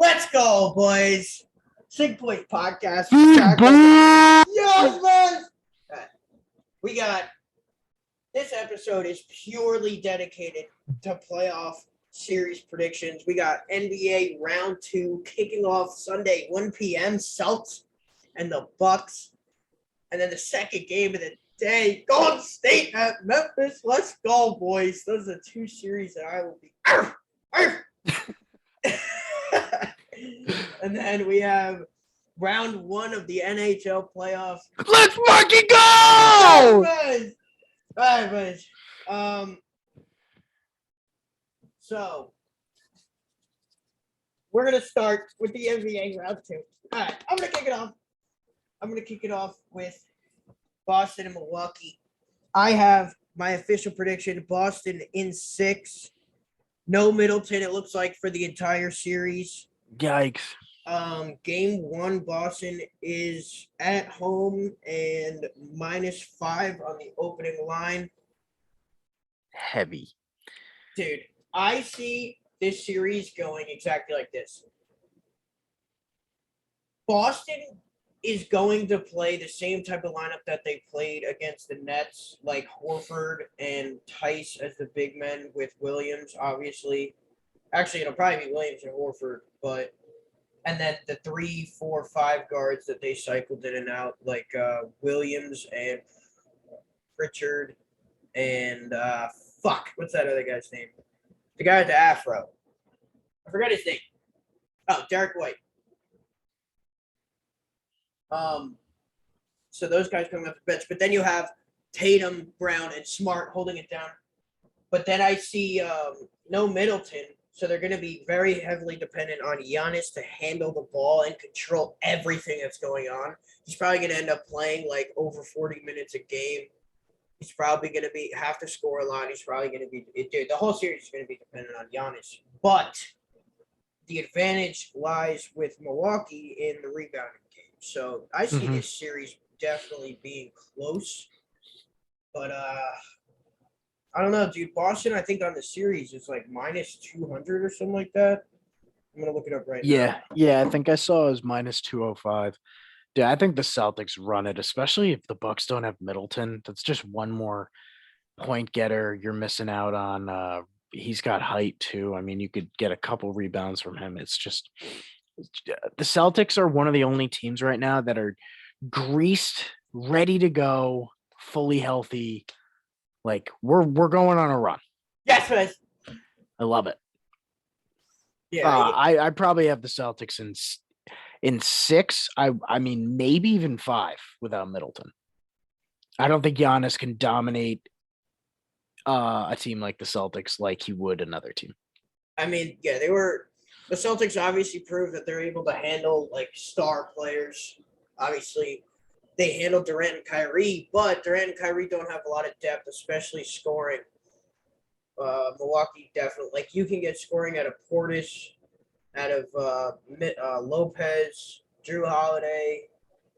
Let's go, boys. CinqBoys podcast. CinqBoys! Yes, boys. We got this episode is purely dedicated to playoff series predictions. We got NBA round 2 kicking off Sunday, 1 p.m. Celtics and the Bucks. And then the second game of the day, Golden State at Memphis. Let's go, boys. Those are 2 series that I will be. And then we have round 1 of the NHL playoffs. Let's fucking go! All right, boys. So we're gonna start with the NBA round 2. All right, I'm gonna kick it off with Boston and Milwaukee. I have my official prediction: Boston in 6. No Middleton, it looks like, for the entire series. Yikes. Game 1, Boston is at home and -5 on the opening line. Heavy. Dude, I see this series going exactly like this. Boston is going to play the same type of lineup that they played against the Nets, like Horford and Tice as the big men with Williams, obviously. Actually, it'll probably be Williams and Horford, but and then the 3, 4, 5 guards that they cycled in and out, like Williams and Pritchard and what's that other guy's name? The guy with the afro. I forgot his name. Oh, Derek White. So those guys coming off the bench, but then you have Tatum, Brown, and Smart holding it down. But then I see no Middleton, so they're going to be very heavily dependent on Giannis to handle the ball and control everything that's going on. He's probably going to end up playing like over 40 minutes a game. He's probably going to have to score a lot. He's probably going to be – the whole series is going to be dependent on Giannis. But the advantage lies with Milwaukee in the rebounding game. So I see this series definitely being close. But I don't know, dude. Boston, I think, on the series is like -200 or something like that. I'm going to look it up right now. Yeah, I think I saw it was -205. Dude, I think the Celtics run it, especially if the Bucks don't have Middleton. That's just one more point getter you're missing out on. He's got height, too. I mean, you could get a couple rebounds from him. It's just the Celtics are one of the only teams right now that are greased, ready to go, fully healthy. Like, we're going on a run. Yes, guys. I love it. Yeah, I probably have the Celtics in 6. I mean, maybe even 5 without Middleton. I don't think Giannis can dominate a team like the Celtics like he would another team. I mean, yeah, the Celtics obviously proved that they're able to handle like star players. Obviously, they handle Durant and Kyrie, but Durant and Kyrie don't have a lot of depth, especially scoring. Milwaukee definitely, like, you can get scoring out of Portis, out of Lopez, Drew Holiday,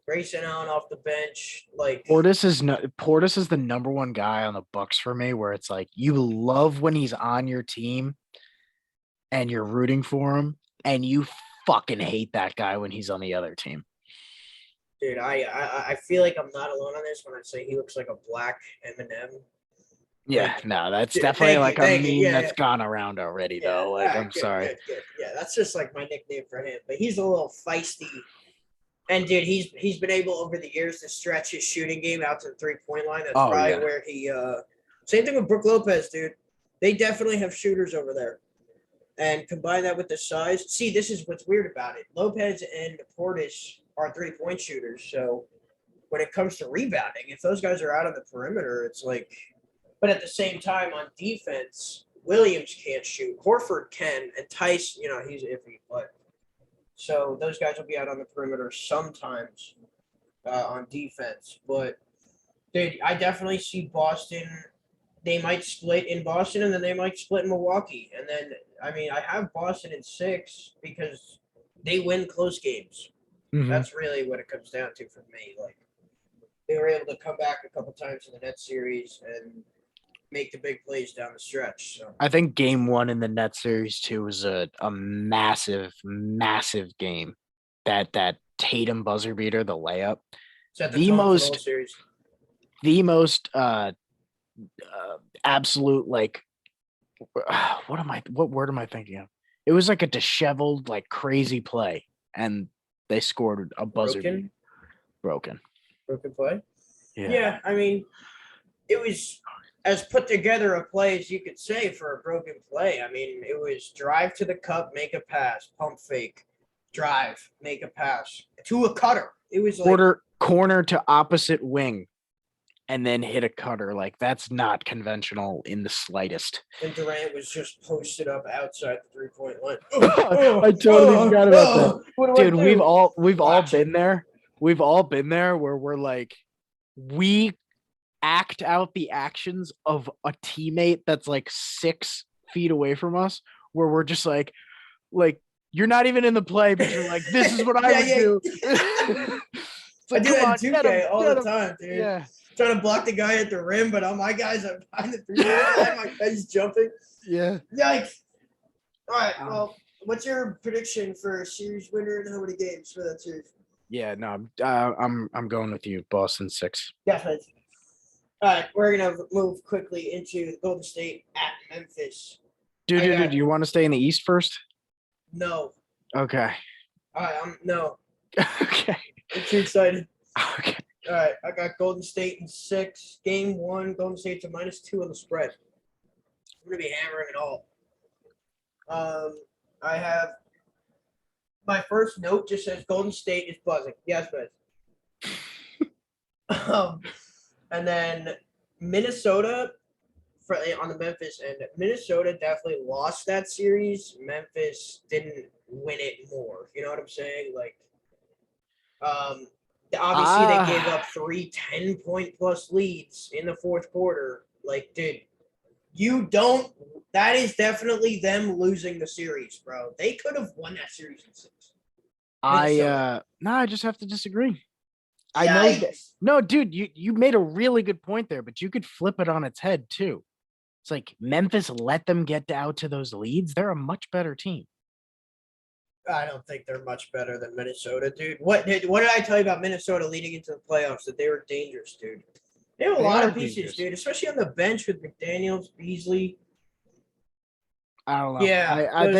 Grayson Allen off the bench. Like, Portis is the number one guy on the Bucks for me, where it's like you love when he's on your team and you're rooting for him, and you fucking hate that guy when he's on the other team. Dude, I feel like I'm not alone on this when I say he looks like a black Eminem. Yeah, no, that's definitely like a meme that's gone around already, though. Like, I'm sorry. Good. Yeah, that's just like my nickname for him. But he's a little feisty. And, dude, he's been able over the years to stretch his shooting game out to the 3-point line. That's probably where he same thing with Brook Lopez, dude. They definitely have shooters over there. And combine that with the size. See, this is what's weird about it. Lopez and Portis are 3-point shooters. So when it comes to rebounding, if those guys are out on the perimeter, it's like – but at the same time, on defense, Williams can't shoot. Horford can, and Tice, he's iffy. But so those guys will be out on the perimeter sometimes on defense. But, dude, I definitely see Boston. They might split in Boston, and then they might split in Milwaukee. And then, I mean, I have Boston in 6 because they win close games. Mm-hmm. That's really what it comes down to for me. Like, they were able to come back a couple times in the Nets series and make the big plays down the stretch. So I think game 1 in the Nets series too was a massive, massive game. That Tatum buzzer beater, the layup, set the tone for the whole series. The most absolute like what word am I thinking of? It was like a disheveled, like crazy play, and they scored a buzzer beater. Broken play. Yeah, I mean, it was as put together a play as you could say for a broken play. I mean, it was drive to the cup, make a pass, pump fake, drive, make a pass to a cutter. It was like corner to opposite wing, and then hit a cutter. Like, that's not conventional in the slightest. And Durant was just posted up outside the 3-point line. I totally forgot about that. Dude, we've all been there. We've all been there where we're like, we act out the actions of a teammate that's like 6 feet away from us, where we're just like you're not even in the play, but you're like, this is what I would do. Like, I do that in 2K all the time, dude. Yeah. Trying to block the guy at the rim, but all my guys are behind the 3-point line. My guy's jumping. Yeah. Yikes. All right. Well, what's your prediction for a series winner and how many games for that series? Yeah, no, I'm going with you. Boston 6. Definitely. All right, we're gonna move quickly into Golden State at Memphis. Dude, do you want to stay in the East first? No. Okay. All right, no. Okay. I'm too excited. Okay. All right, I got Golden State in 6. Game 1, Golden State's a -2 on the spread. I'm gonna be hammering it all. I have my first note just says Golden State is buzzing. Yes, but and then Minnesota on the Memphis end. Minnesota definitely lost that series. Memphis didn't win it more. You know what I'm saying? Like, obviously they gave up 3 10-point plus leads in the fourth quarter. Like, dude, that is definitely them losing the series, bro. They could have won that series in 6. I just have to disagree. I know no, dude, you made a really good point there, but you could flip it on its head too. It's like Memphis let them get out to those leads. They're a much better team. I don't think they're much better than Minnesota, dude. What did I tell you about Minnesota leading into the playoffs? That they were dangerous, dude. They have a lot of pieces, dangerous, dude, especially on the bench with McDaniels, Beasley. I don't know. Yeah, I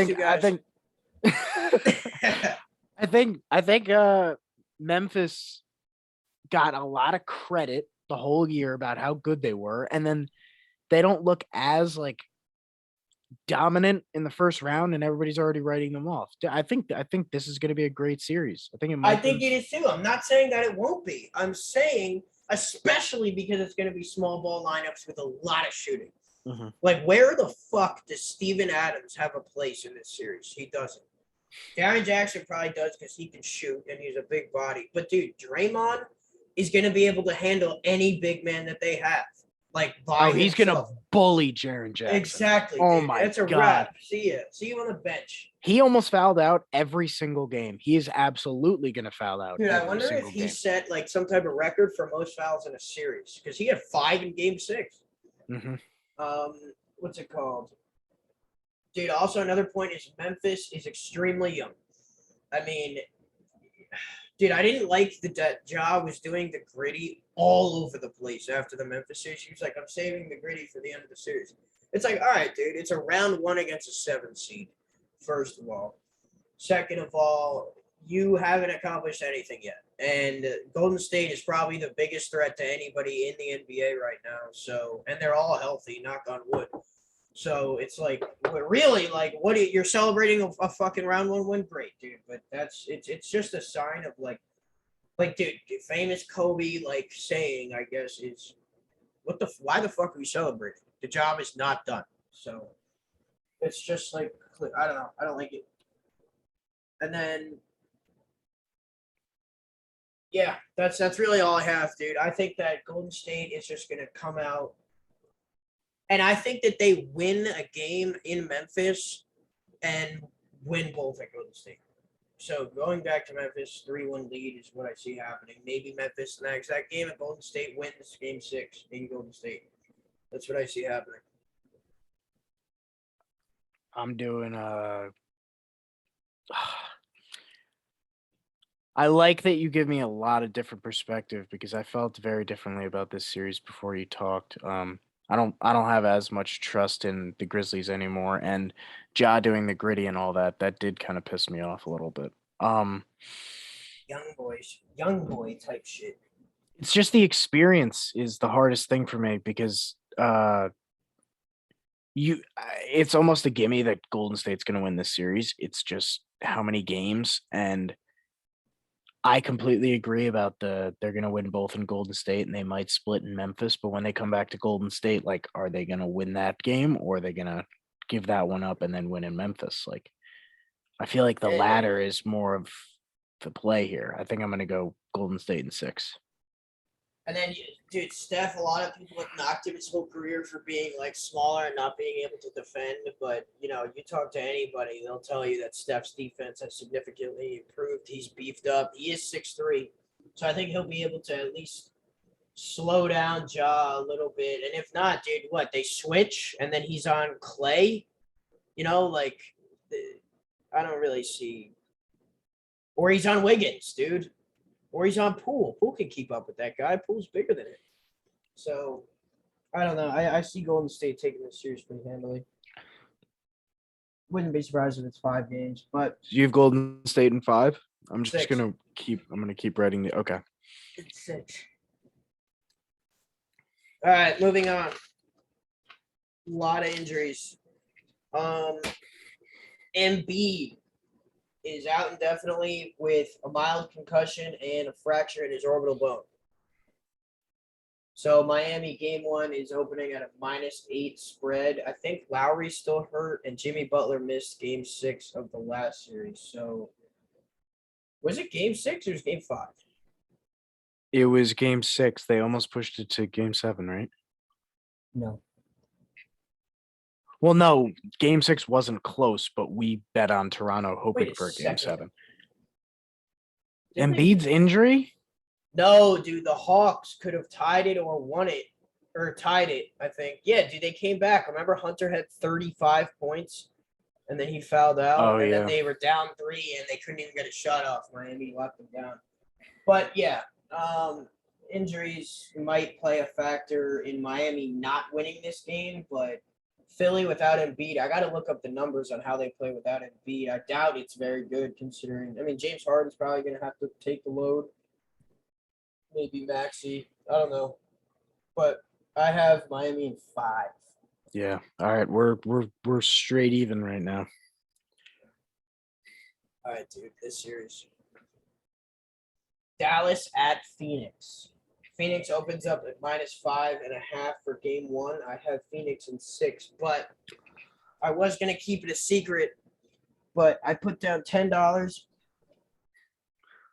think Memphis got a lot of credit the whole year about how good they were, and then they don't look as like dominant in the first round, and everybody's already writing them off. I think this is going to be a great series. I think it is too. I'm not saying that it won't be. I'm saying especially because it's going to be small ball lineups with a lot of shooting. Mm-hmm. Like, where the fuck does Steven Adams have a place in this series? He doesn't. Jaren Jackson probably does because he can shoot and he's a big body. But, dude, Draymond is going to be able to handle any big man that they have. Like, he's going to bully Jaren Jackson. Exactly. Oh, dude. my God. That's a wrap. See you on the bench. He almost fouled out every single game. He is absolutely going to foul out. Dude, I wonder if he set, like, some type of record for most fouls in a series because he had 5 in Game 6. Mm-hmm. What's it called? Dude, also another point is Memphis is extremely young. I mean, dude, I didn't like that Ja was doing the gritty all over the place after the Memphis series. He was like, I'm saving the gritty for the end of the series. It's like, all right, dude, it's a round 1 against a 7 seed, first of all. Second of all, you haven't accomplished anything yet. And Golden State is probably the biggest threat to anybody in the NBA right now. So, and they're all healthy, knock on wood. So it's like, really, like, you're celebrating a fucking round 1 win? Great, dude. But it's just a sign of like, dude, famous Kobe, like, saying, I guess, is, why the fuck are we celebrating? The job is not done. So it's just like, I don't know. I don't like it. And then, yeah, that's really all I have, dude. I think that Golden State is just going to come out. And I think that they win a game in Memphis and win both at Golden State. So going back to Memphis, 3-1 lead is what I see happening. Maybe Memphis next. That game at Golden State wins Game 6 in Golden State. That's what I see happening. I'm doing I like that you give me a lot of different perspective because I felt very differently about this series before you talked. I don't have as much trust in the Grizzlies anymore, and Ja doing the gritty and all that did kind of piss me off a little bit. Young boy type shit. It's just the experience is the hardest thing for me because it's almost a gimme that Golden State's going to win this series. It's just how many games, and I completely agree about they're going to win both in Golden State and they might split in Memphis, but when they come back to Golden State, like, are they going to win that game or are they going to give that one up and then win in Memphis? Like, I feel like the latter is more of the play here. I think I'm going to go Golden State in 6. And then, dude, Steph, a lot of people have knocked him his whole career for being like smaller and not being able to defend. But, you talk to anybody, they'll tell you that Steph's defense has significantly improved. He's beefed up. He is 6'3". So I think he'll be able to at least slow down Ja a little bit. And if not, dude, what? They switch and then he's on Clay? I don't really see. Or he's on Wiggins, dude. Or he's on Poole. Poole can keep up with that guy. Poole's bigger than him. So, I don't know. I see Golden State taking this series pretty handily. Wouldn't be surprised if it's 5 games, but you have Golden State in 5? I'm just 6. gonna keep writing the okay. It's 6. All right, moving on. A lot of injuries. Embiid is out indefinitely with a mild concussion and a fracture in his orbital bone. So Miami game 1 is opening at a -8 spread. I think Lowry's still hurt and Jimmy Butler missed game 6 of the last series. So was it game 6 or was it game 5? It was game 6. They almost pushed it to game 7, right? No. Well, no, game 6 wasn't close, but we bet on Toronto hoping for game 7. Embiid's injury? No, dude, the Hawks could have tied it or won it or tied it, I think. Yeah, dude, they came back. Remember Hunter had 35 points and then he fouled out then they were down 3 and they couldn't even get a shot off. Miami locked them down. But yeah, injuries might play a factor in Miami not winning this game, but Philly without Embiid, I got to look up the numbers on how they play without Embiid. I doubt it's very good considering. I mean, James Harden's probably going to have to take the load. Maybe Maxey. I don't know. But I have Miami in 5. Yeah. All right. We're straight even right now. All right, dude. This series. Dallas at Phoenix. Phoenix opens up at -5.5 for game 1. I have Phoenix in 6, but I was going to keep it a secret, but I put down $10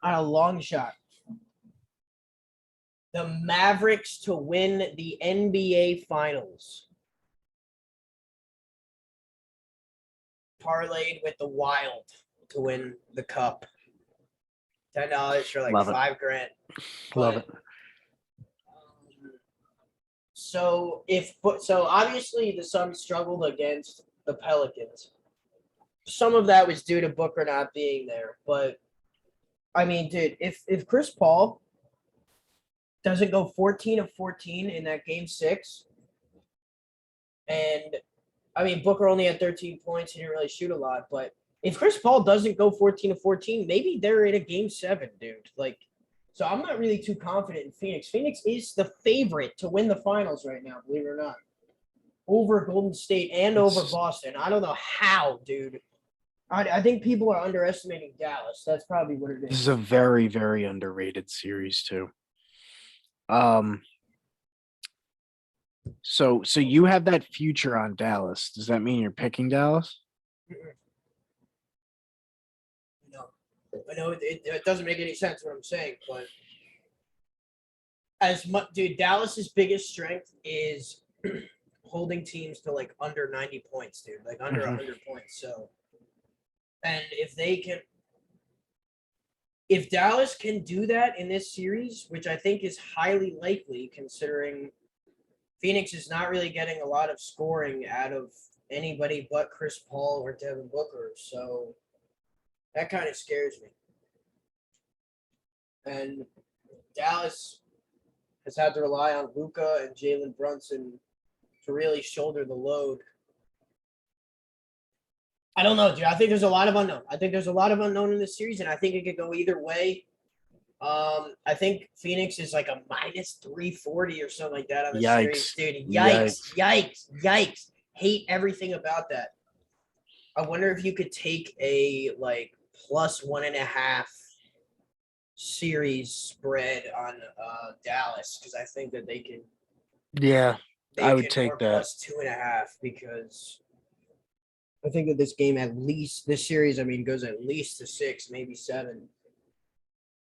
on a long shot. The Mavericks to win the NBA Finals. Parlayed with the Wild to win the Cup. $10 for like $5,000. Love it. So obviously the Suns struggled against the Pelicans. Some of that was due to Booker not being there, but I mean, dude, if Chris Paul doesn't go 14 of 14 in that game 6, and I mean Booker only had 13 points, he didn't really shoot a lot, but if Chris Paul doesn't go 14 of 14, maybe they're in a game 7, dude. So I'm not really too confident in Phoenix. Phoenix is the favorite to win the finals right now, believe it or not. Over Golden State and over Boston. I don't know how, dude. I think people are underestimating Dallas. That's probably what it is. This is a very, very underrated series too. So you have that future on Dallas. Does that mean you're picking Dallas? No. I know it doesn't make any sense what I'm saying, but as much, dude, Dallas's biggest strength is holding teams to like under 90 points, dude, like under 100 points. So, and if Dallas can do that in this series, which I think is highly likely considering Phoenix is not really getting a lot of scoring out of anybody but Chris Paul or Devin Booker. So that kind of scares me. And Dallas has had to rely on Luka and Jalen Brunson to really shoulder the load. I don't know, dude. I think there's a lot of unknown. I think there's a lot of unknown in this series, and I think it could go either way. I think Phoenix is like a minus 340 or something like that on the series, dude. Yikes. Hate everything about that. I wonder if you could take a like plus 1.5 series spread on Dallas, because I think that they can. Yeah, I would take that. Plus 2.5, because I think that this game this series, goes at least to 6, maybe 7.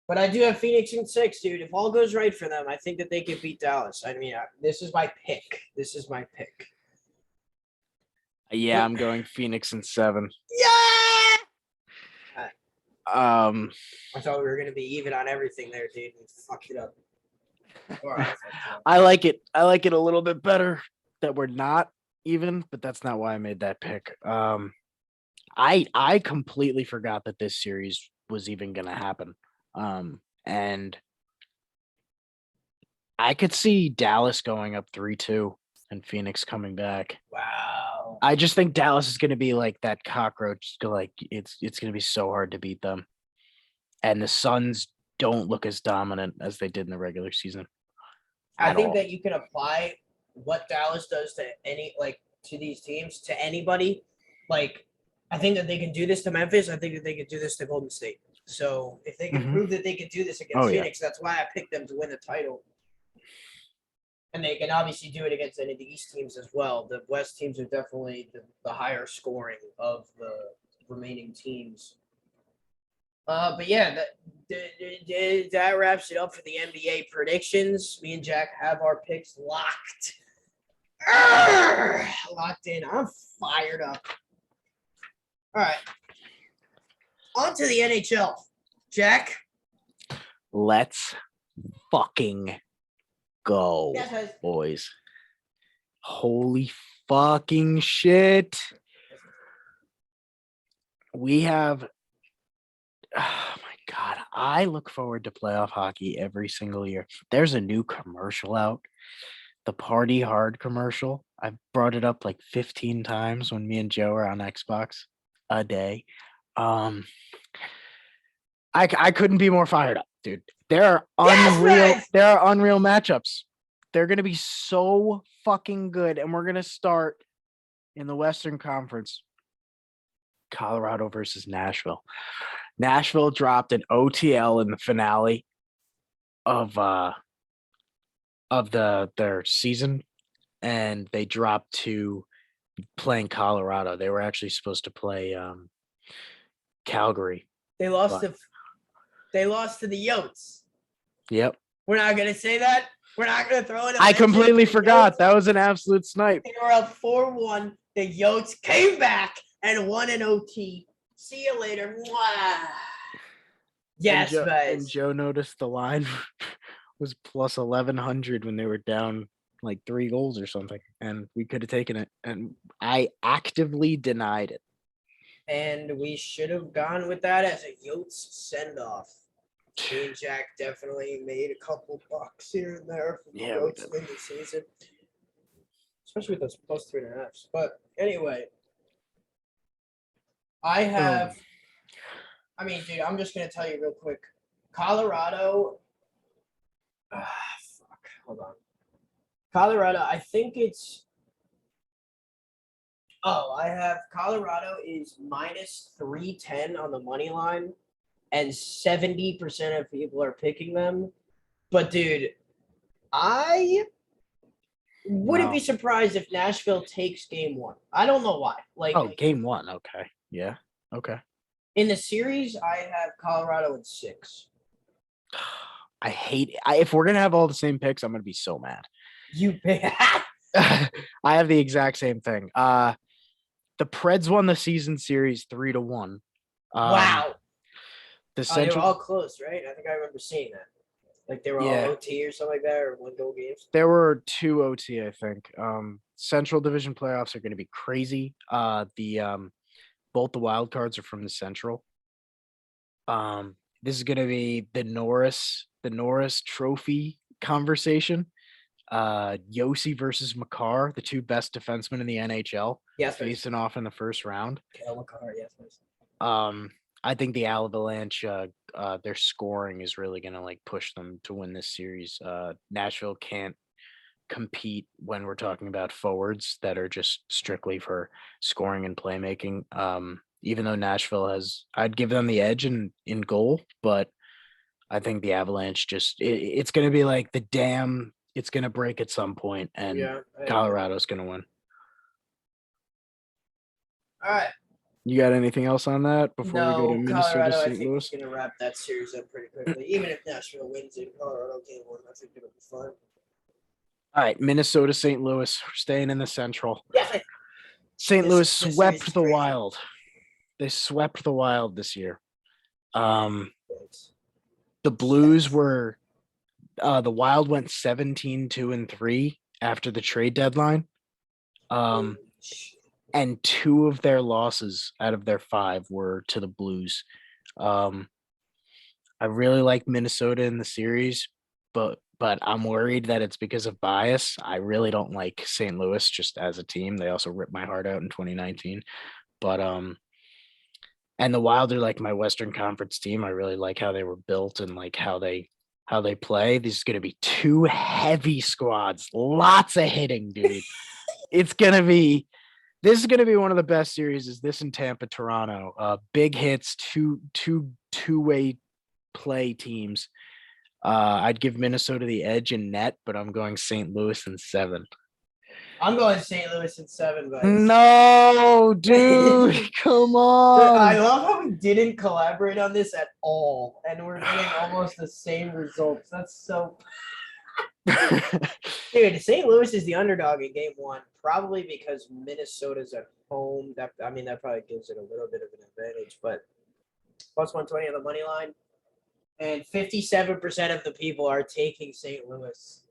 But I do have Phoenix in 6, dude. If all goes right for them, I think that they can beat Dallas. This is my pick. Yeah, I'm going Phoenix in 7. Yeah. I thought we were gonna be even on everything there, dude. We fucked it up. Right. I like it. I like it a little bit better that we're not even, but that's not why I made that pick. I completely forgot that this series was even gonna happen. And I could see Dallas going up 3-2 and Phoenix coming back. Wow. I just think Dallas is going to be like that cockroach. Like it's going to be so hard to beat them. And the Suns don't look as dominant as they did in the regular season. I think that you can apply what Dallas does to to these teams, to anybody. Like, I think that they can do this to Memphis. I think that they can do this to Golden State. So if they can prove that they can do this against Phoenix, that's why I picked them to win the title. And they can obviously do it against any of the East teams as well. The West teams are definitely the higher scoring of the remaining teams. But yeah, that wraps it up for the NBA predictions. Me and Jack have our picks locked. Locked in. I'm fired up. All right. On to the NHL. Jack. Let's fucking go, yes, boys. Holy fucking shit. We have, oh my God, I look forward to playoff hockey every single year. There's a new commercial out, the Party Hard commercial. I've brought it up like 15 times when me and Joe are on Xbox a day. I couldn't be more fired up, dude. There are unreal matchups. They're gonna be so fucking good, and we're gonna start in the Western Conference. Colorado versus Nashville. Nashville dropped an OTL in the finale of their season, and they dropped to playing Colorado. They were actually supposed to play Calgary. They lost to the Yotes. Yep. We're not gonna say that. We're not gonna throw it. I completely forgot. That was an absolute snipe. They were up 4-1. The Yotes came back and won an OT. See you later. Mwah. Yes, guys. And Joe noticed the line was plus 1,100 when they were down like 3 goals or something, and we could have taken it. And I actively denied it. And we should have gone with that as a Yotes send-off. Me and Jack definitely made a couple bucks here and there from the Yotes in the season. Especially with those plus 3.5s. But anyway, I have, dude, I'm just going to tell you real quick. Colorado, hold on. Colorado, I think it's, I have Colorado is minus 310 on the money line, and 70% of people are picking them. But, dude, I wouldn't be surprised if Nashville takes game 1. I don't know why. Game 1. Okay. Yeah. Okay. In the series, I have Colorado in 6. I hate it. If we're going to have all the same picks, I'm going to be so mad. You pick. I have the exact same thing. The Preds won the season series 3-1. Wow. The Central, they were all close, right? I think I remember seeing that. Like they were all OT or something like that, or 1-goal games? There were 2 OT, I think. Central Division playoffs are going to be crazy. Both the wild cards are from the Central. This is going to be the Norris Trophy conversation. Yossi versus Makar, the 2 best defensemen in the NHL, facing off in the first round. Makar, yes, please. I think the Avalanche, their scoring is really going to like push them to win this series. Nashville can't compete when we're talking about forwards that are just strictly for scoring and playmaking. Even though Nashville I'd give them the edge in goal, but I think the Avalanche it's going to be like the dam. It's going to break at some point, and Colorado's going to win. All right. You got anything else on that before we go to Minnesota, Colorado, St. I think Louis? is going to wrap that series up pretty quickly. Even if Nashville wins it, Colorado game 1, I think it'll be fun. All right, Minnesota, St. Louis, staying in the Central. Yeah. St. Louis swept the Wild. They swept the Wild this year. The Blues were the Wild went 17-2-3 after the trade deadline. And 2 of their losses out of their 5 were to the Blues. I really like Minnesota in the series, but I'm worried that it's because of bias. I really don't like St. Louis just as a team. They also ripped my heart out in 2019. But and the Wild are like my Western Conference team. I really like how they were built and like how they play. This is going to be 2 heavy squads, lots of hitting, dude. This is going to be one of the best series. Is this in Tampa, Toronto? Big hits, two-way play teams. I'd give Minnesota the edge in net, but I'm going St. Louis in 7. I'm going St. Louis in 7, but no, dude, come on. I love how we didn't collaborate on this at all, and we're getting almost the same results. That's so. Dude, St. Louis is the underdog in game 1, probably because Minnesota's at home. That probably gives it a little bit of an advantage, but plus 120 on the money line, and 57% of the people are taking St. Louis.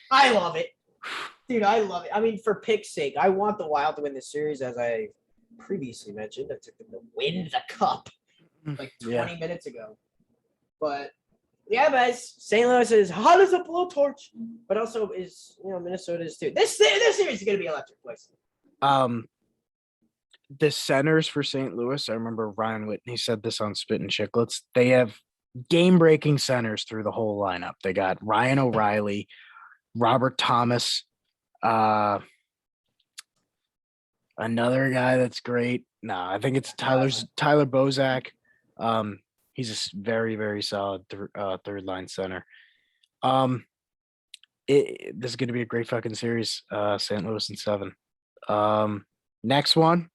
I love it. Dude, I love it. I mean, for pick's sake, I want the Wild to win the series, as I previously mentioned. I took them to win the cup like 20 minutes ago. But yeah, guys, St. Louis is hot as a blowtorch, but also is, Minnesota is too. This series is going to be electric, place. The centers for St. Louis, I remember Ryan Whitney said this on Spit and Chicklets. They have game-breaking centers through the whole lineup. They got Ryan O'Reilly, Robert Thomas, another guy that's great. No, I think it's Tyler Bozak. He's a very, very solid third line center. This is going to be a great fucking series. St. Louis in 7. Next one,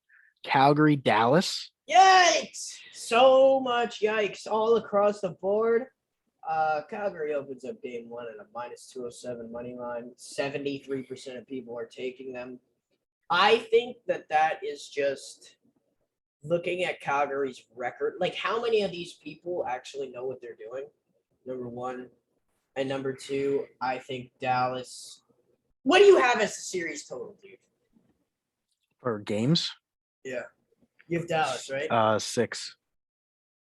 Calgary, Dallas. Yikes! So much yikes all across the board. Calgary opens up game 1 at a -207 money line. 73% of people are taking them. I think that is just looking at Calgary's record. Like, how many of these people actually know what they're doing? Number 1. And number 2, I think Dallas. What do you have as the series total, dude? For games? Yeah. You have Dallas, right? 6.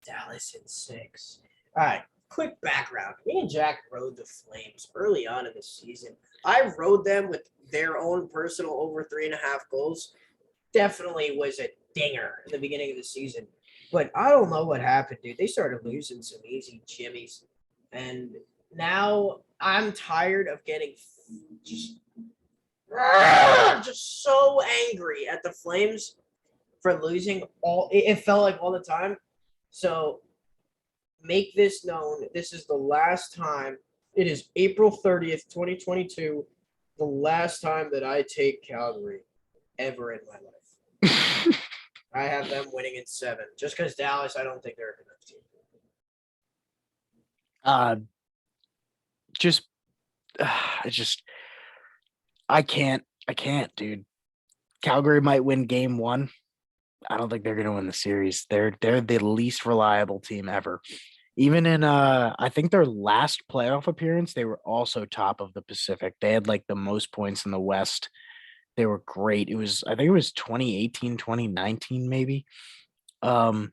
Dallas in 6. All right. Quick background. Me and Jack rode the Flames early on in the season. I rode them with their own personal over 3.5 goals. Definitely was a dinger in the beginning of the season. But I don't know what happened, dude. They started losing some easy jimmies. And now I'm tired of getting just so angry at the Flames for losing all. It felt like all the time. So make this known. This is the last time. It is April 30th, 2022. The last time that I take Calgary ever in my life. I have them winning in 7. Just because Dallas, I don't think they're a good enough team. I can't, dude. Calgary might win game 1. I don't think they're going to win the series. They're the least reliable team ever. Even in I think their last playoff appearance, they were also top of the Pacific. They had like the most points in the West. They were great. I think it was 2018, 2019 maybe. Um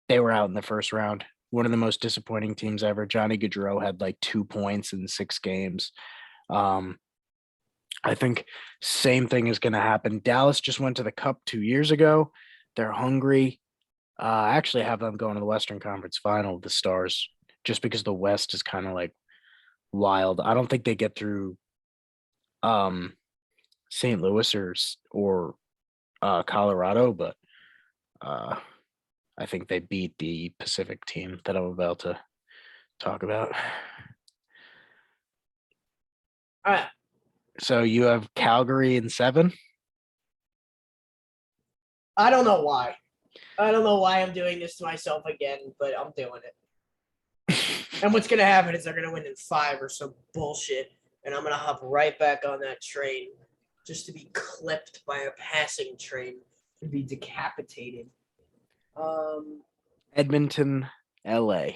they were out in the first round. One of the most disappointing teams ever. Johnny Gaudreau had like 2 points in 6 games. Um I think same thing is going to happen. Dallas just went to the Cup 2 years ago. They're hungry. I actually have them going to the Western Conference Final, the Stars, just because the West is kind of like wild. I don't think they get through um, St. Louis or Colorado, but uh, I think they beat the Pacific team that I'm about to talk about. All right. So you have Calgary in 7. I don't know why. I don't know why I'm doing this to myself again, but I'm doing it. And what's gonna happen is they're gonna win in 5 or some bullshit, and I'm gonna hop right back on that train just to be clipped by a passing train and be decapitated. Edmonton, LA.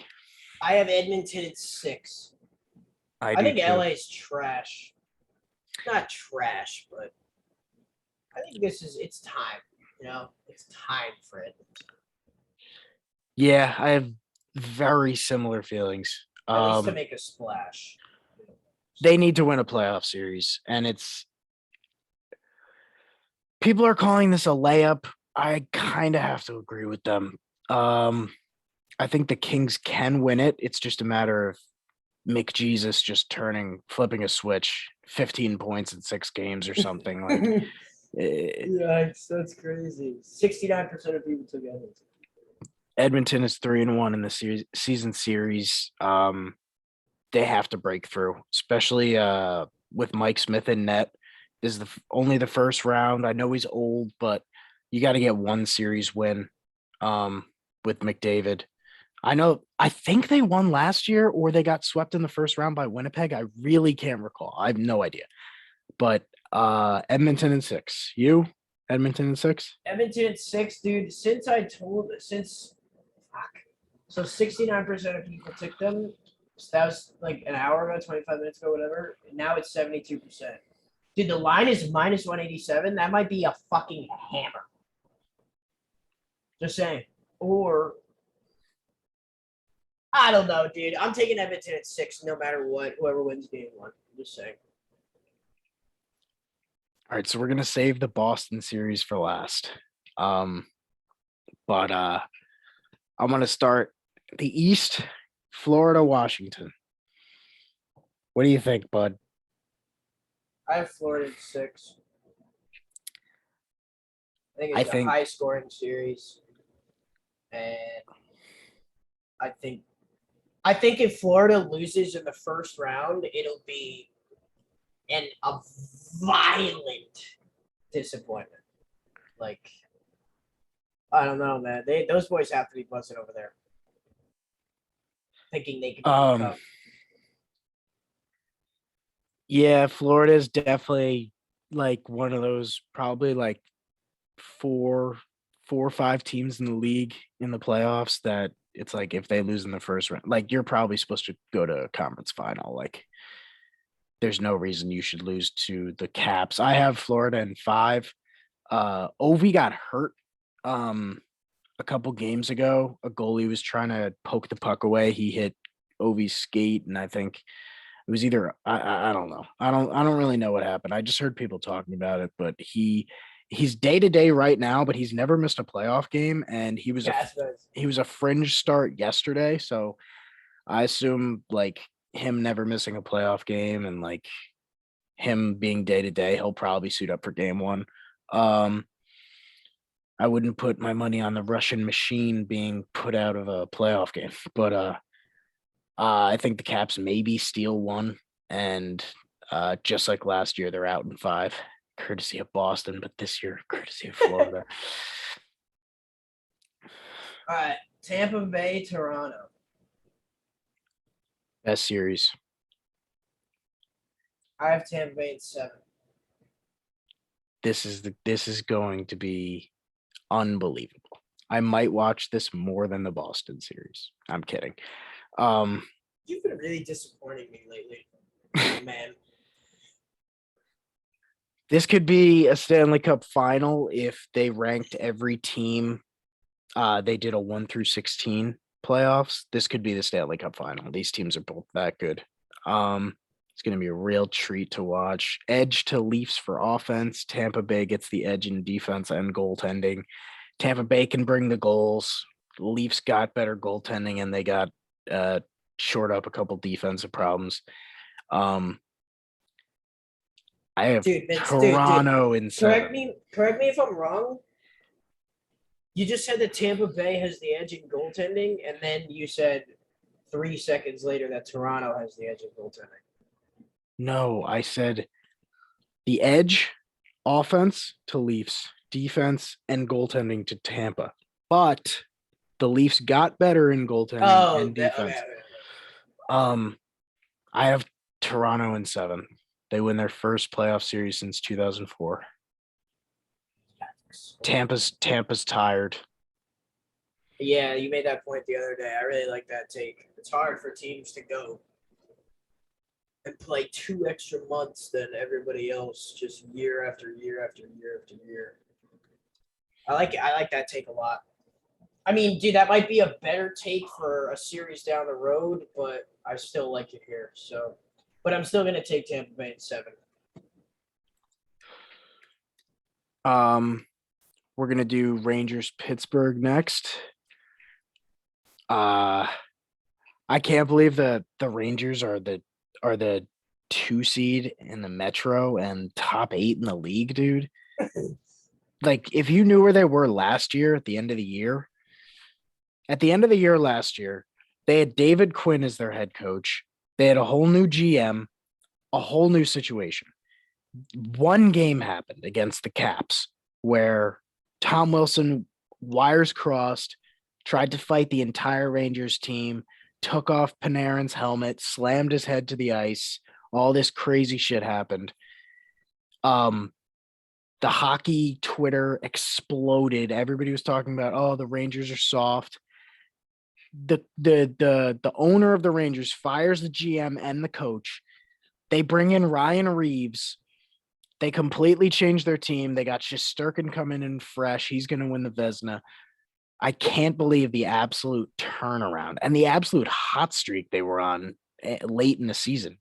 I have Edmonton at 6. I I do think too. LA is trash. Not trash, but I think it's time. It's time for Edmonton. Yeah, I have very similar feelings. At least to make a splash. They need to win a playoff series, and people are calling this a layup. I kind of have to agree with them. I think the Kings can win it. It's just a matter of McJesus just flipping a switch, 15 points in 6 games or something. Like, Yikes, that's crazy. 69% of people took Edmonton. Edmonton is 3-1 in the season series. They have to break through, especially with Mike Smith in net. This is only the first round. I know he's old, but you got to get one series win with McDavid. I think they won last year or they got swept in the first round by Winnipeg. I really can't recall. I have no idea. But Edmonton in 6. You? Edmonton in 6? Edmonton at 6, dude. Fuck. So 69% of people took them. So that was like an hour ago, 25 minutes ago, whatever. And now it's 72%. Dude, the line is minus 187. That might be a fucking hammer. Just saying. Or I don't know, dude. I'm taking Edmonton at 6 no matter what. Whoever wins game 1. I'm just saying. All right, so we're gonna save the Boston series for last. But I'm gonna start the East, Florida, Washington. What do you think, bud? I have Florida at 6. I think it's a high scoring series. And I think if Florida loses in the first round, it'll be a violent disappointment. Like, I don't know, man. Those boys have to be buzzing over there, thinking they could win the Cup. Yeah, Florida is definitely like one of those probably like four or five teams in the league in the playoffs that it's like if they lose in the first round, like you're probably supposed to go to a conference final. Like there's no reason you should lose to the Caps. I have Florida in 5. Ovi got hurt a couple games ago. A goalie was trying to poke the puck away. He hit Ovi's skate, and I think it was either I don't know. I don't really know what happened. I just heard people talking about it, but he's day to day right now, but he's never missed a playoff game, and he was a fringe start yesterday. So I assume like him never missing a playoff game and like him being day to day, he'll probably suit up for game 1. I wouldn't put my money on the Russian machine being put out of a playoff game, but I think the Caps maybe steal 1, and just like last year, they're out in 5, courtesy of Boston, but this year, courtesy of Florida. All right, Tampa Bay, Toronto. Best series. I have Tampa Bay at 7. This is going to be unbelievable. I might watch this more than the Boston series. I'm kidding. You've been really disappointing me lately, man. This could be a Stanley Cup final if they ranked every team. They did a 1-16 playoffs. This could be the Stanley Cup final. These teams are both that good. It's going to be a real treat to watch. Edge to Leafs for offense. Tampa Bay gets the edge in defense and goaltending. Tampa Bay can bring the goals. Leafs got better goaltending, and they got short up a couple defensive problems. I have Toronto in 7. Correct me if I'm wrong. You just said that Tampa Bay has the edge in goaltending, and then you said 3 seconds later that Toronto has the edge in goaltending. No, I said the edge, offense to Leafs, defense and goaltending to Tampa. But the Leafs got better in goaltending and defense. Okay. I have Toronto in 7. They win their first playoff series since 2004. Tampa's tired. Yeah, you made that point the other day. I really like that take. It's hard for teams to go and play 2 extra months than everybody else, just year after year after year after year. I like it. I like that take a lot. I mean, dude, that might be a better take for a series down the road, but I still like it here. So, but I'm still gonna take Tampa Bay in 7. We're gonna do Rangers Pittsburgh next. I can't believe that the Rangers are the 2 seed in the Metro and top 8 in the league, dude. Like, if you knew where they were last year at the end of the year last year, they had David Quinn as their head coach. They had a whole new GM, a whole new situation. One game happened against the Caps where Tom Wilson, wires crossed, tried to fight the entire Rangers team, took off Panarin's helmet, slammed his head to the ice. All this crazy shit happened. The hockey Twitter exploded. Everybody was talking about, oh, the Rangers are soft. The owner of the Rangers fires the GM and the coach. They bring in Ryan Reeves. They completely changed their team. They got Shesterkin coming in fresh. He's going to win the Vezina. I can't believe the absolute turnaround and the absolute hot streak they were on late in the season.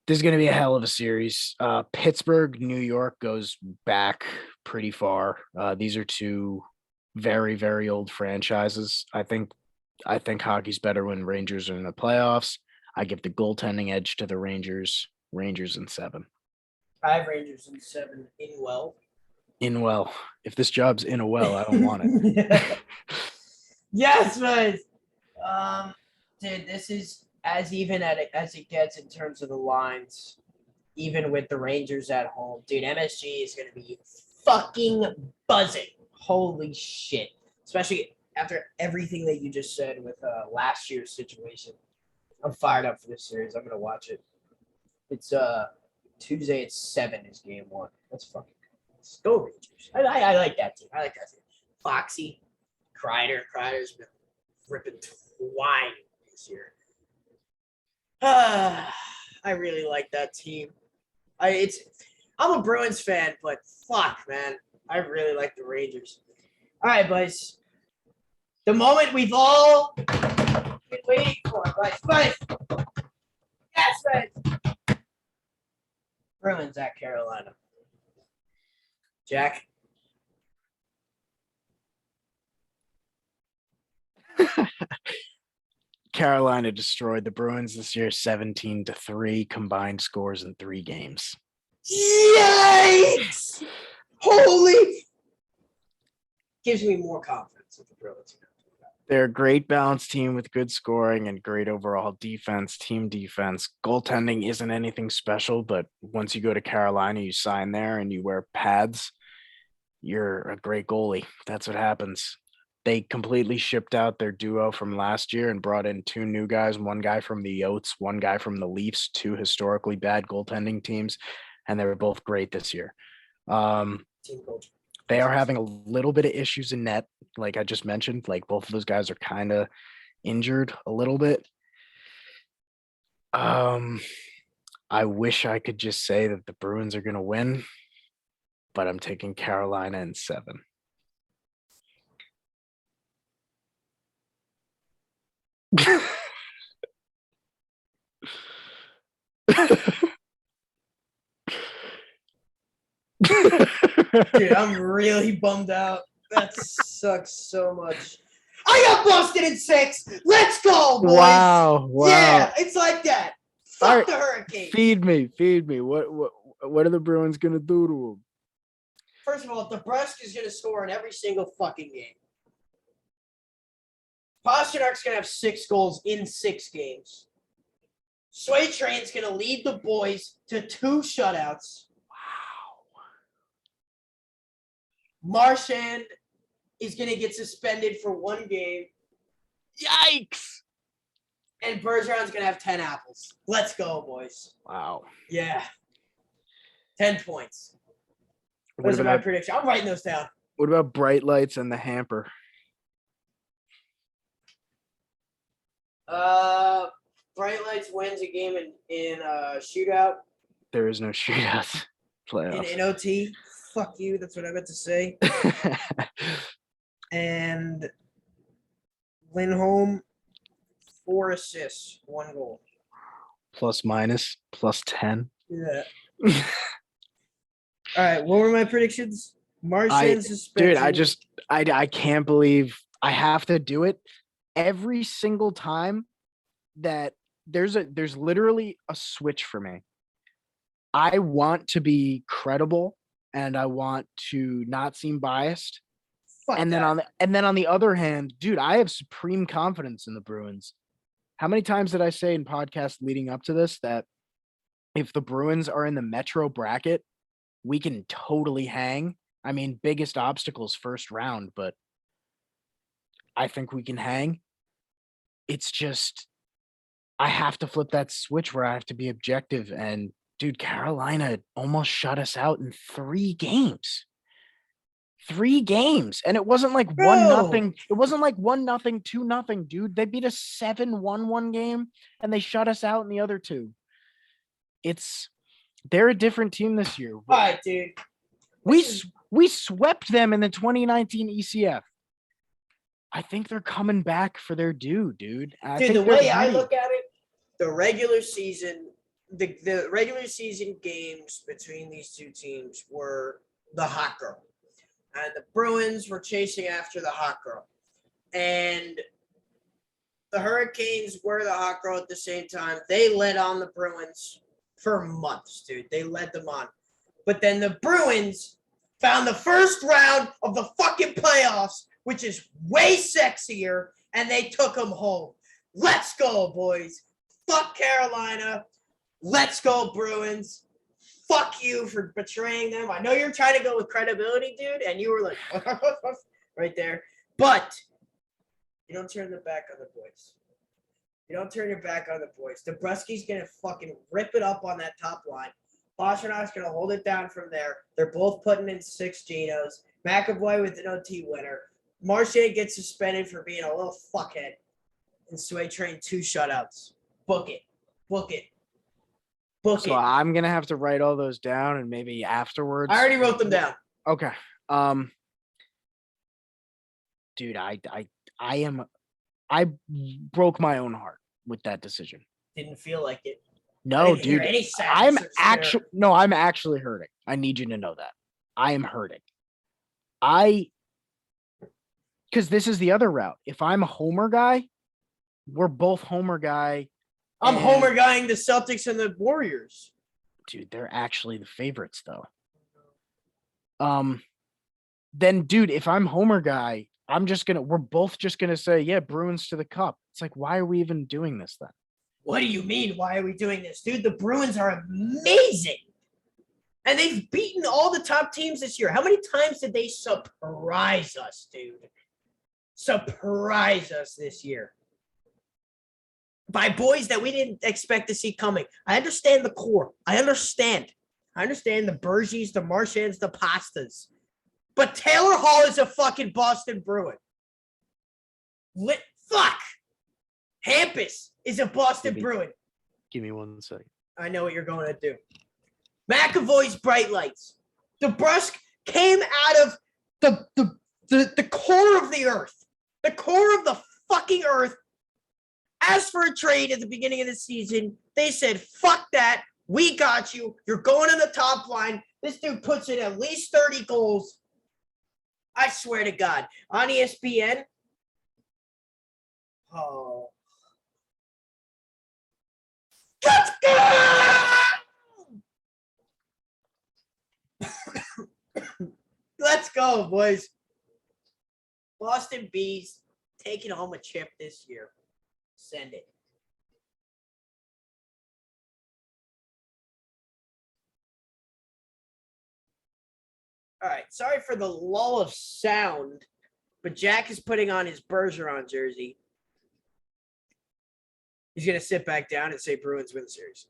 This is going to be a hell of a series. Pittsburgh, New York goes back pretty far. These are 2 very, very old franchises. I think hockey's better when Rangers are in the playoffs. I give the goaltending edge to the Rangers. Rangers in 7. I have Rangers in 7 in well. If this job's in a well, I don't want it. Yes, man. Dude, this is as even as it gets in terms of the lines, even with the Rangers at home. Dude, MSG is going to be fucking buzzing. Holy shit. Especially after everything that you just said with last year's situation. I'm fired up for this series. I'm going to watch it. It's Tuesday at 7 is game 1. That's fucking good. Go Rangers. I like that team. I like that team. Foxy, Kreider. Kreider's been ripping twine this year. I really like that team. I'm a Bruins fan, but fuck, man. I really like the Rangers. All right, boys. The moment we've all been waiting for, guys. Yes, guys. Bruins at Carolina. Jack? Carolina destroyed the Bruins this year, 17-3 combined scores in 3 games. Yikes! Holy! Gives me more confidence with the Bruins. They're a great balanced team with good scoring and great overall defense, team defense. Goaltending isn't anything special, but once you go to Carolina, you sign there and you wear pads, you're a great goalie. That's what happens. They completely shipped out their duo from last year and brought in 2 new guys, one guy from the Yotes, one guy from the Leafs, 2 historically bad goaltending teams, and they were both great this year. Team culture. They are having a little bit of issues in net, like I just mentioned. Like both of those guys are kind of injured a little bit. I wish I could just say that the Bruins are going to win, but I'm taking Carolina in 7. Dude, I'm really bummed out. That sucks so much. I got busted in 6. Let's go, boys. Wow. Yeah, it's like that. Fuck the Hurricanes. Feed me. What are the Bruins gonna do to them? First of all, Nebraska's gonna score in every single fucking game. Pasternak's gonna have 6 goals in 6 games. Sway Train's gonna lead the boys to 2 shutouts. Wow. Marchand is gonna get suspended for 1 game. Yikes. And Bergeron's gonna have 10 apples. Let's go, boys. Wow. Yeah. 10 points. Those are my predictions. I'm writing those down. What about Bright Lights and the hamper? Bright Lights wins a game in shootout. There is no shootout playoffs. In OT. Fuck you. That's what I meant to say. And Lindholm, 4 assists, 1 goal. Plus minus, plus 10. Yeah. All right. What were my predictions? Martian suspension. Dude, I can't believe I have to do it every single time that there's literally a switch for me. I want to be credible and I want to not seem biased. Then on the other hand, dude, I have supreme confidence in the Bruins. How many times did I say in podcasts leading up to this that if the Bruins are in the Metro bracket, we can totally hang? I mean, biggest obstacles first round, but I think we can hang. It's just I have to flip that switch where I have to be objective. And dude, Carolina almost shut us out in 3 games. 3 games. And it wasn't like 1-0. It wasn't like 1-0, 2-0, dude. They beat us 7-1 one game and they shut us out in the other 2. They're a different team this year. All right, dude. We swept them in the 2019 ECF. I think they're coming back for their due, dude. The way I look at it, the regular season games between these 2 teams were the hot girl. And the Bruins were chasing after the hot girl. And the Hurricanes were the hot girl at the same time. They led on the Bruins for months, dude. They led them on. But then the Bruins found the first round of the fucking playoffs, which is way sexier, and they took them home. Let's go, boys. Fuck Carolina. Let's go, Bruins. Fuck you for betraying them. I know you're trying to go with credibility, dude, and you were like, right there. But you don't turn the back on the boys. You don't turn your back on the boys. Dabrowski's going to fucking rip it up on that top line. Pasternak's going to hold it down from there. They're both putting in 6 Genos. McAvoy with an OT winner. Marchand gets suspended for being a little fuckhead. And Sway Train 2 shutouts. Book it. So I'm going to have to write all those down and maybe afterwards. I already wrote them down. Okay. Dude, I broke my own heart with that decision. Didn't feel like it. No, dude. I'm actually hurting. I need you to know that. I am hurting. Because this is the other route. If I'm a homer guy, we're both homer guy. I'm homer guying the Celtics and the Warriors. Dude, they're actually the favorites, though. Then, dude, if I'm homer guy, we're both just gonna say, yeah, Bruins to the cup. It's like, why are we even doing this then? What do you mean? Why are we doing this? Dude, the Bruins are amazing. And they've beaten all the top teams this year. How many times did they surprise us, dude? Surprise us this year. By boys that we didn't expect to see coming. I understand the core. I understand the Bergies, the Marchands, the Pastas. But Taylor Hall is a fucking Boston Bruin. Fuck. Hampus is a Boston Bruin. Give me 1 second. I know what you're going to do. McAvoy's bright lights. DeBrusque came out of the core of the earth. The core of the fucking earth. Asked for a trade at the beginning of the season. They said, fuck that. We got you. You're going to the top line. This dude puts in at least 30 goals. I swear to God. On ESPN. Oh. Let's go! Let's go, boys. Boston Bees taking home a chip this year. Send it. All right. Sorry for the lull of sound, but Jack is putting on his Bergeron jersey. He's going to sit back down and say Bruins win the series.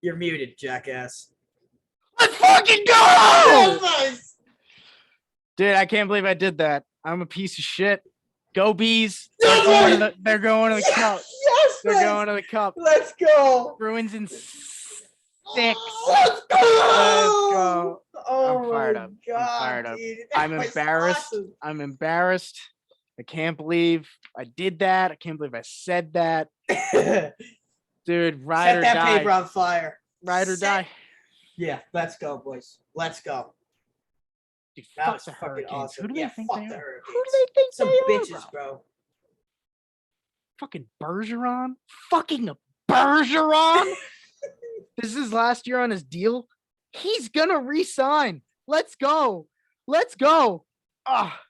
You're muted, jackass. Let's fucking go! Dude, I can't believe I did that. I'm a piece of shit. Go Bees. They're going to the cup. Yes, they're going to the cup. Let's go. Bruins in 6. Let's go. Let's go. Oh, I'm fired up. God, I'm fired up. Dude, I'm embarrassed. Awesome. I'm embarrassed. I can't believe I did that. I can't believe I said that. Dude, ride or die. Set that paper on fire. Ride or die. Yeah, let's go, boys. Let's go. Dude, That fuck was the fucking Hurricanes. awesome. Who do Yeah, they think fuck they the are? Hurricanes. Who do they think Some they bitches, are, bro. Fucking Bergeron? Fucking Bergeron? This is his last year on his deal. He's gonna re-sign. Let's go. Let's go. Ah.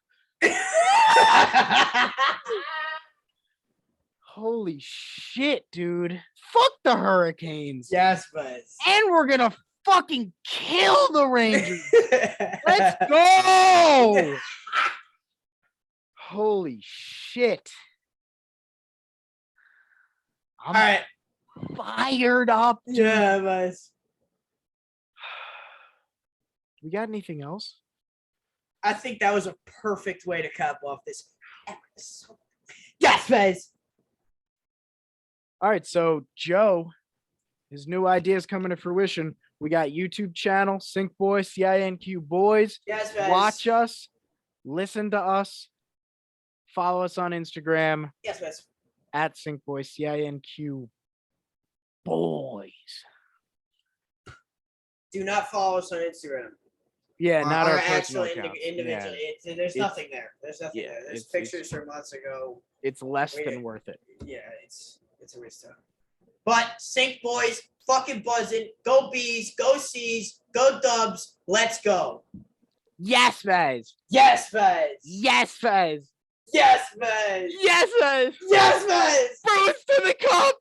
Holy shit, dude. Fuck the Hurricanes. Yes, buzz. And we're gonna fucking kill the Rangers. Let's go. Holy shit. I'm All right. fired up. Dude. Yeah, buzz. We got anything else? I think that was a perfect way to cap off this episode. Yes, buzz. All right, so Joe, his new idea is coming to fruition. We got YouTube channel, CinqBoys, CinqBoys. Yes, buzz. Watch us, listen to us, follow us on Instagram Yes, buzz. at CinqBoys, CinqBoys. Do not follow us on Instagram. Yeah, not our actual personal accounts. individual. Yeah. There's nothing there. There's nothing yeah, there. There's it's- pictures from months ago. It's less than worth it. Yeah, it's a waste of time. But CinqBoys, fucking buzzing. Go Bees, go C's, go Dubs. Let's go. Yes, guys. Yes, buzz. Yes, guys. Yes, buzz. Yes, guys. Yes, buzz. Bruins to the cup.